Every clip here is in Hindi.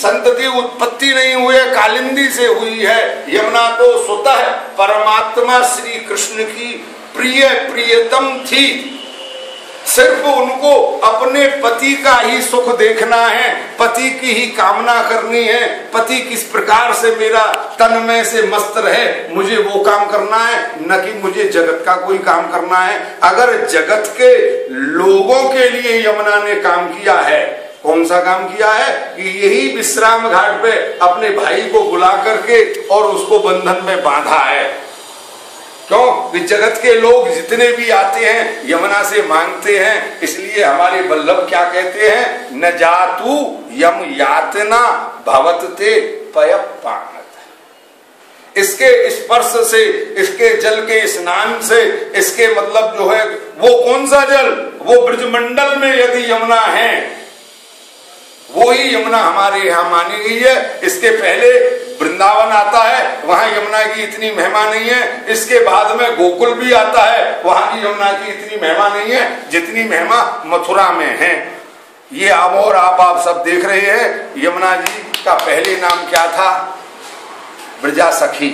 संतति उत्पत्ति नहीं हुई है, कालिंदी से हुई है। यमुना तो स्वतः परमात्मा श्री कृष्ण की प्रिय प्रियतम थी। सिर्फ उनको अपने पति का ही सुख देखना है, पति की ही कामना करनी है, पति किस प्रकार से मेरा तन में से मस्त रहे, मुझे वो काम करना है, न कि मुझे जगत का कोई काम करना है। अगर जगत के लोगों के लिए यमुना ने काम किया है, कौन सा काम किया है कि यही विश्राम घाट पे अपने भाई को बुला करके और उसको बंधन में बांधा है। क्यों कि जगत के लोग जितने भी आते हैं यमुना से मांगते हैं, इसलिए हमारे वल्लभ क्या कहते हैं, न जातु यम यातना भवते पयपानत। इसके स्पर्श से, इसके जल के स्नान से, इसके मतलब जो है वो कौन सा जल, वो ब्रजमंडल में यदि यमुना है, वो ही यमुना हमारे यहाँ मानी गई है। इसके पहले वृंदावन आता है, वहां यमुना की इतनी महिमा नहीं है। इसके बाद में गोकुल भी आता है, वहां की यमुना की इतनी महिमा नहीं है जितनी महिमा मथुरा में है। ये आप और आप सब देख रहे हैं। यमुना जी का पहले नाम क्या था, ब्रजा सखी।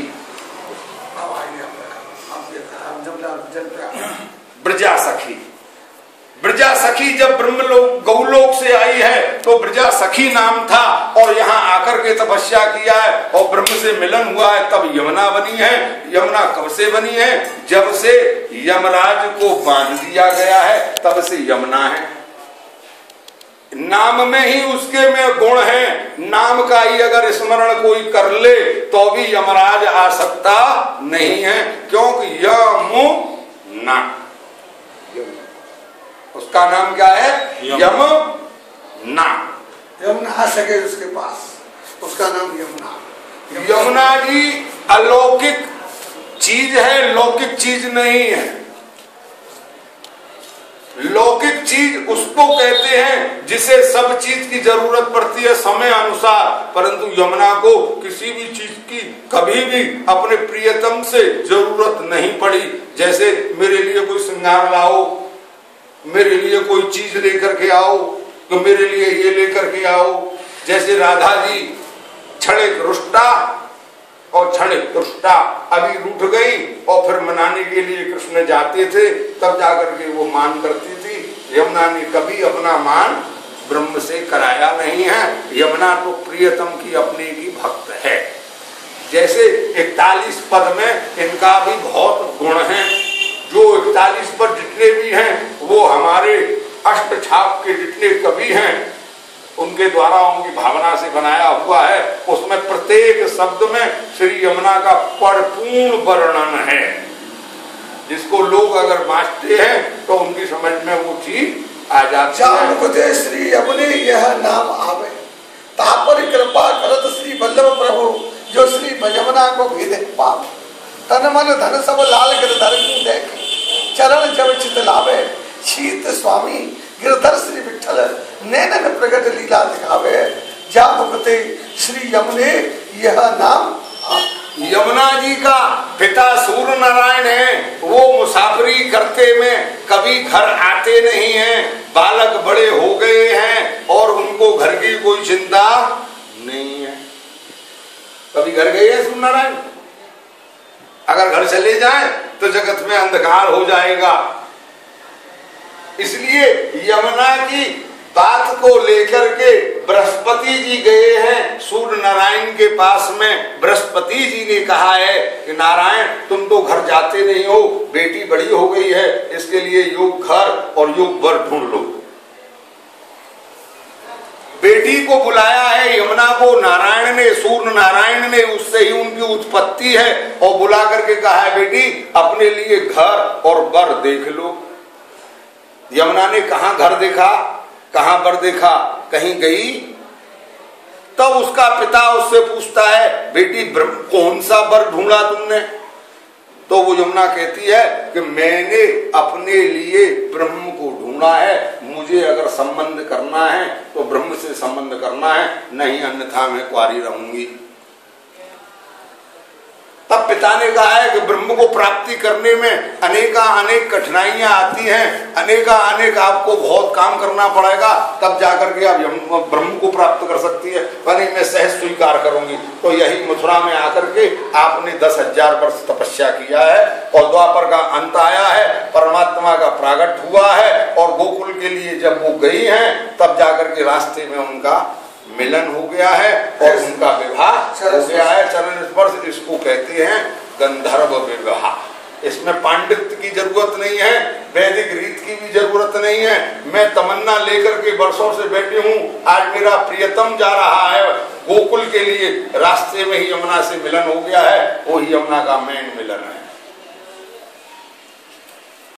ब्रजा सखी, ब्रजा सखी जब ब्रह्मलोक गौलोक से आई है तो ब्रजा सखी नाम था, और यहाँ आकर के तपस्या किया है और ब्रह्म से मिलन हुआ है, तब यमुना बनी है। यमुना कब से बनी है, जब से यमराज को बांध दिया गया है तब से यमुना है। नाम में ही उसके में गुण है, नाम का ही अगर स्मरण कोई कर ले तो भी यमराज आ सकता नहीं है, क्योंकि यमुना उसका नाम क्या है, यमुना। यमुना आ सके उसके पास, उसका नाम यमुना। यमुना जी अलौकिक चीज है, लौकिक चीज नहीं है। लौकिक चीज उसको कहते हैं जिसे सब चीज की जरूरत पड़ती है समय अनुसार, परंतु यमुना को किसी भी चीज की कभी भी अपने प्रियतम से जरूरत नहीं पड़ी। जैसे मेरे लिए कोई श्रृंगार लाओ, मेरे लिए कोई चीज लेकर के आओ, तो मेरे लिए ये लेकर के आओ। जैसे राधा जी क्षणिक रुष्टा और क्षणिक तुष्टा, अभी रूठ गई और फिर मनाने के लिए कृष्ण जाते थे, तब जाकर के वो मान करती थी। यमुना ने कभी अपना मान ब्रह्म से कराया नहीं है। यमुना तो प्रियतम की अपने की भक्त है। जैसे 41 पद में इनका भी बहुत गुण है। जो 41 पद जितने भी हैं वो हमारे अष्ट छाप के जितने कवि हैं उनके द्वारा उनकी भावना से बनाया हुआ है। उसमें प्रत्येक शब्द में श्री यमुना का परिपूर्ण वर्णन है, जिसको लोग अगर बांटते हैं तो उनकी समझ में वो चीज आ जाती है। श्री यमुने यह नाम आवे, तापर कृपा करत श्री वल्लभ प्रभु, जो श्री यमुना को भी देख पावे। तन मन धन सब लाल गिरधर को देख, चरण जब चित लावे। शीत स्वामी गिरधर श्री विठल, नैनन प्रगट लीला दिखावे। जा मुक्ते श्री यमुने यह नाम। यमुना जी का पिता सूर्य नारायण है। वो मुसाफरी करते में कभी घर आते नहीं हैं। बालक बड़े हो गए हैं और उनको घर की कोई चिंता नहीं है। कभी घर गए हैं सूर्य नारायण? अगर घर चले जाएं तो जगत में अंधकार हो जाएगा। इसलिए यमुना की बात को लेकर के बृहस्पति जी गए हैं सूर्य नारायण के पास में। बृहस्पति जी ने कहा है कि नारायण तुम तो घर जाते नहीं हो, बेटी बड़ी हो गई है, इसके लिए योग घर और योग वर ढूंढ लो। बेटी को बुलाया है यमुना को नारायण ने, सूर्य नारायण ने, उससे ही उनकी उत्पत्ति है, और बुला करके कहा है बेटी अपने लिए घर और वर देख लो। यमुना ने कहाँ घर देखा, कहाँ वर देखा, कहीं गई? तब उसका पिता उससे पूछता है बेटी कौन सा वर ढूंढा तुमने? तो वो यमुना कहती है कि मैंने अपने लिए ब्रह्म को ढूंढा है। मुझे अगर संबंध करना है तो ब्रह्म से संबंध करना है, नहीं अन्यथा मैं कुंवारी रहूंगी। तब तब पिता ने कहा है कि ब्रह्म को प्राप्ति करने में अनेक कठिनाइयां आती हैं, अनेक आपको बहुत काम करना पड़ेगा, तब जाकर के आप ब्रह्म को प्राप्त कर सकती है। यानी मैं सहज स्वीकार करूंगी। तो यही मथुरा में आकर के आपने 10,000 वर्ष तपस्या किया है और द्वापर का अंत आया है, परमात्मा का प्रागट हुआ है और गोकुल के लिए जब वो गई हैं तब जाकर के रास्ते में उनका मिलन हो गया है और उनका विवाह हो गया है। चरण स्पर्श इसको कहते हैं गंधर्व विवाह। इसमें पांडित्य की जरूरत नहीं है, वैदिक रीत की भी जरूरत नहीं है। मैं तमन्ना लेकर के वर्षों से बैठी हूँ, आज मेरा प्रियतम जा रहा है गोकुल के लिए, रास्ते में ही यमुना से मिलन हो गया है, वो ही यमुना का मेन मिलन है।